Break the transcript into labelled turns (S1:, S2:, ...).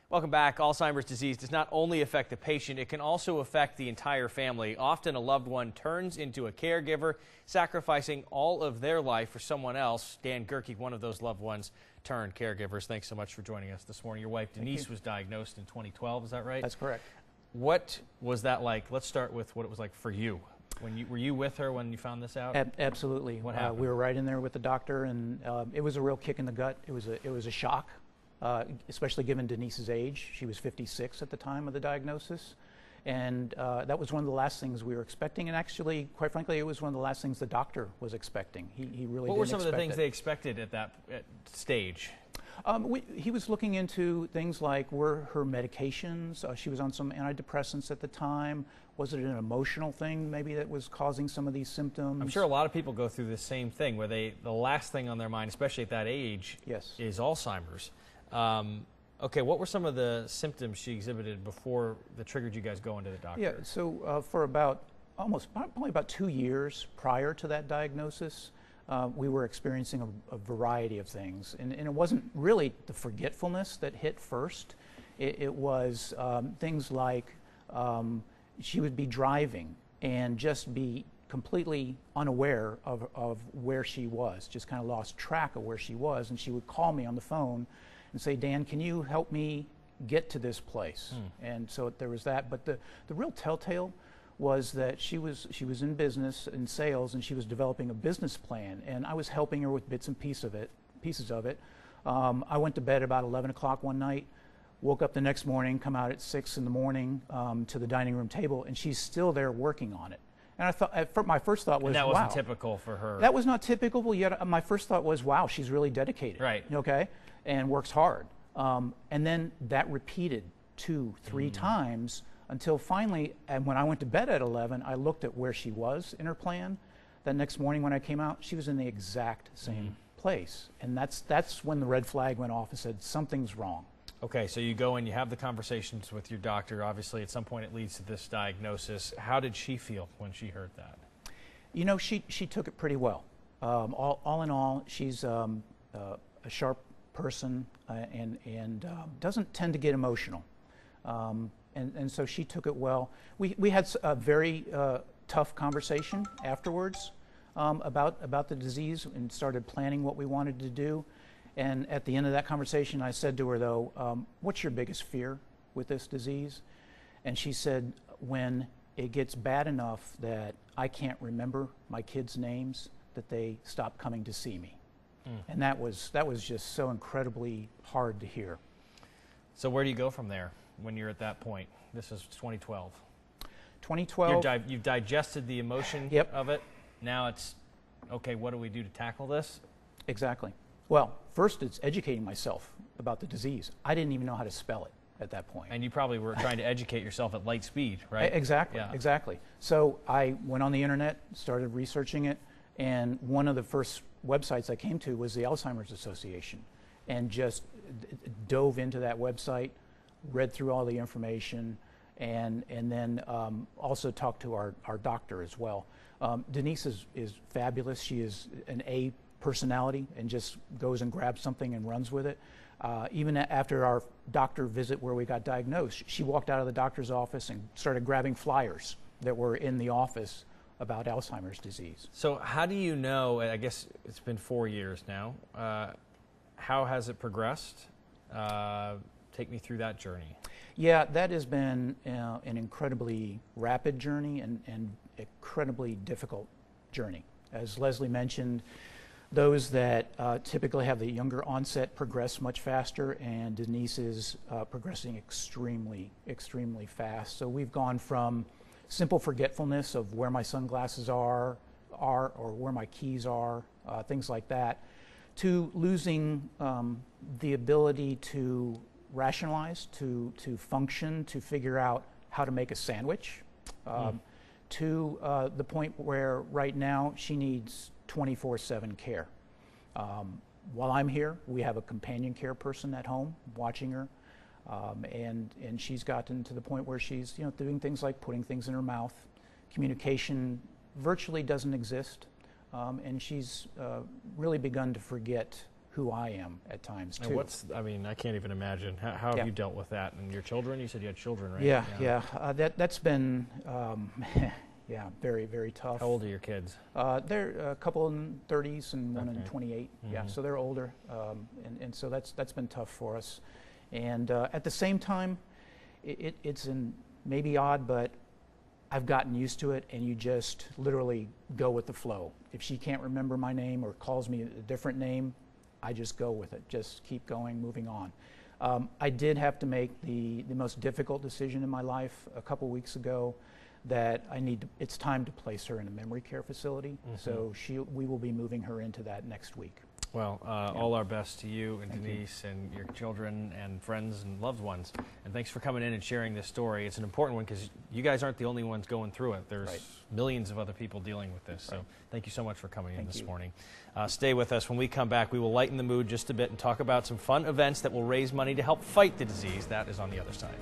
S1: Welcome back. Alzheimer's disease does not only affect the patient, it can also affect the entire family. Often a loved one turns into a caregiver, sacrificing all of their life for someone else. Dan Gerke, one of those loved ones, turned caregivers. Thanks so much for joining us this morning. Your wife Denise was diagnosed in 2012, is that right?
S2: That's correct.
S1: What was that like? Let's start with what it was like for you. Were you with her when you found this out?
S2: Absolutely.
S1: What happened?
S2: We were right in there with the doctor, and it was a real kick in the gut. It was a shock. Especially given Denise's age. She was 56 at the time of the diagnosis. And that was one of the last things we were expecting. And actually, quite frankly, it was one of the last things the doctor was expecting. He really didn't expect it.
S1: What were some of the things they expected at that stage?
S2: He was looking into things like, were her medications, she was on some antidepressants at the time. Was it an emotional thing maybe that was causing some of these symptoms?
S1: I'm sure a lot of people go through the same thing where the last thing on their mind, especially at that age, is Alzheimer's. Okay, what were some of the symptoms she exhibited before that triggered you guys going to the doctor?
S2: Yeah, so for probably about 2 years prior to that diagnosis, we were experiencing a variety of things. And it wasn't really the forgetfulness that hit first. It was things like she would be driving and just be completely unaware of where she was, just kind of lost track of where she was. And she would call me on the phone and say, Dan, can you help me get to this place? And so there was that. But the real telltale was that she was in business, in sales, and she was developing a business plan. And I was helping her with bits and pieces of it. I went to bed about 11 o'clock one night, woke up the next morning, come out at 6 in the morning to the dining room table, and she's still there working on it. And I thought, my first thought was,
S1: and that
S2: wow.
S1: wasn't typical for her.
S2: That was not typical, yet my first thought was, wow, she's really dedicated.
S1: Right.
S2: Okay, and works hard. And then that repeated 2-3 times until finally, and when I went to bed at 11, I looked at where she was in her plan. That next morning when I came out, she was in the exact same place. And that's when the red flag went off and said, something's wrong.
S1: Okay, so you go and you have the conversations with your doctor. Obviously, at some point it leads to this diagnosis. How did she feel when she heard that?
S2: You know, she took it pretty well. All in all, she's a sharp person and doesn't tend to get emotional. And so she took it well. We had a very tough conversation afterwards about the disease and started planning what we wanted to do. And at the end of that conversation, I said to her, though, what's your biggest fear with this disease? And she said, when it gets bad enough that I can't remember my kids' names, that they stop coming to see me. And that was just so incredibly hard to hear.
S1: So where do you go from there when you're at that point? This is 2012.
S2: 2012.
S1: You've digested the emotion of it. Now it's, okay, what do we do to tackle this?
S2: Exactly. Well, first it's educating myself about the disease. I didn't even know how to spell it at that point.
S1: And you probably were trying to educate yourself at light speed, right?
S2: Exactly,
S1: yeah.
S2: Exactly. So I went on the internet, started researching it, and one of the first websites I came to was the Alzheimer's Association, and just dove into that website, read through all the information, and then also talked to our doctor as well. Denise is fabulous. She is an A personality and just goes and grabs something and runs with it. Even after our doctor visit where we got diagnosed, she walked out of the doctor's office and started grabbing flyers that were in the office about Alzheimer's disease.
S1: So how do you know, I guess it's been 4 years now, how has it progressed? Take me through that journey.
S2: Yeah, that has been an incredibly rapid journey and incredibly difficult journey. As Leslie mentioned, those that typically have the younger onset progress much faster, and Denise is progressing extremely, extremely fast. So we've gone from simple forgetfulness of where my sunglasses are or where my keys are, things like that, to losing the ability to rationalize, to function, to figure out how to make a sandwich, to the point where right now she needs 24/7 care. While I'm here, we have a companion care person at home watching her, and she's gotten to the point where she's doing things like putting things in her mouth. Communication virtually doesn't exist, and she's really begun to forget who I am at times too.
S1: And I mean, I can't even imagine. How have you dealt with that? And your children? You said you had children, right?
S2: Yeah. That's been, yeah, very, very tough.
S1: How old are your kids?
S2: They're a couple in 30s and one in
S1: Okay.
S2: 28. Yeah, so they're older, and so that's been tough for us. And at the same time, it's maybe odd, but I've gotten used to it, and you just literally go with the flow. If she can't remember my name or calls me a different name, I just go with it. Just keep going, moving on. I did have to make the most difficult decision in my life a couple weeks ago, that it's time to place her in a memory care facility. So we will be moving her into that next week.
S1: Well, all our best to you and Denise and your children and friends and loved ones. And thanks for coming in and sharing this story. It's an important one because you guys aren't the only ones going through it. There's millions of other people dealing with this. So thank you so much for coming in this morning. Stay with us. When we come back, we will lighten the mood just a bit and talk about some fun events that will raise money to help fight the disease. That is on the other side.